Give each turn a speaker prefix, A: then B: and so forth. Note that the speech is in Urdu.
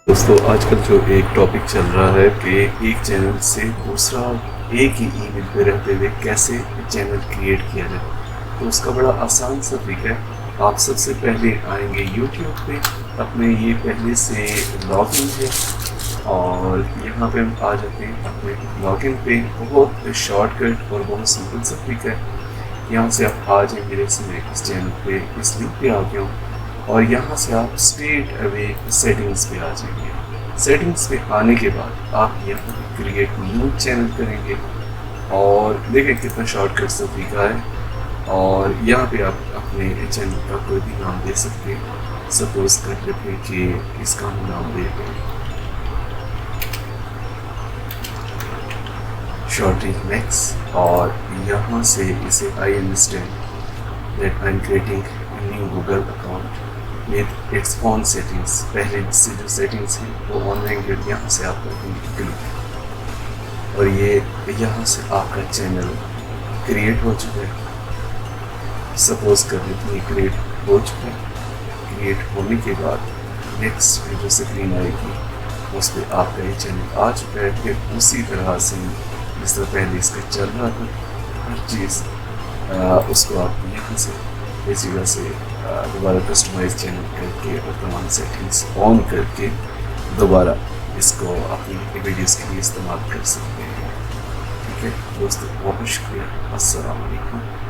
A: دوستو آج کل جو ایک ٹاپک چل رہا ہے کہ ایک چینل سے دوسرا ایک ہی ای میل پہ رہتے ہوئے کیسے چینل کریٹ کیا جائے، تو اس کا بڑا آسان سا طریقہ ہے۔ آپ سب سے پہلے آئیں گے یوٹیوب پہ، اپنے یہ پہلے سے لاگ ان ہے اور یہاں پہ ہم آ جاتے ہیں اپنے لاگ ان پہ۔ بہت شارٹ کٹ اور بہت سمپل سا طریقہ ہے۔ یہاں سے آپ آ جائیں گے، جیسے میں اس چینل پہ اس لنک پہ آ گیا ہوں اور یہاں سے آپ اسٹریٹ اوے سیٹنگس پہ آ جائیں گے۔ سیٹنگس پہ آنے کے بعد آپ یہاں پہ کریٹ نیو چینل کریں گے اور دیکھیں کتنا شارٹ کٹ سا طریقہ ہے، اور یہاں پہ آپ اپنے چینل کا کوئی بھی نام دے سکتے ہیں۔ سپوز کر لیتے ہیں کہ اس کا ہم نام دے دیں شارٹی میکس، اور یہاں سے اسے I understand that I am creating new Google account with its own settings۔ پہلے سے جو سیٹنگس ہیں وہ آن رہیں گے، یہاں سے آپ کریں گے کلک اور یہ یہاں سے آپ کا چینل کریٹ ہو چکا ہے۔ سپوز کر لیتے ہیں کریٹ ہو چکا ہے۔ کریٹ ہونے کے بعد نیکسٹ جو اسکرین آئے گی اس پہ آپ کا یہ چینل آ چکا ہے۔ پھر اسی طرح سے جس طرح پہلے اس کا چل رہا تھا ہر چیز، اس کو آپ یہاں سے اس جگہ سے دوبارہ کسٹمائز چینل کر کے اور تمام سیٹنگس آن کر کے دوبارہ اس کو اپنی ویڈیوز کے لیے استعمال کر سکتے ہیں۔ ٹھیک ہے دوستو، بہت شکریہ، السلام علیکم۔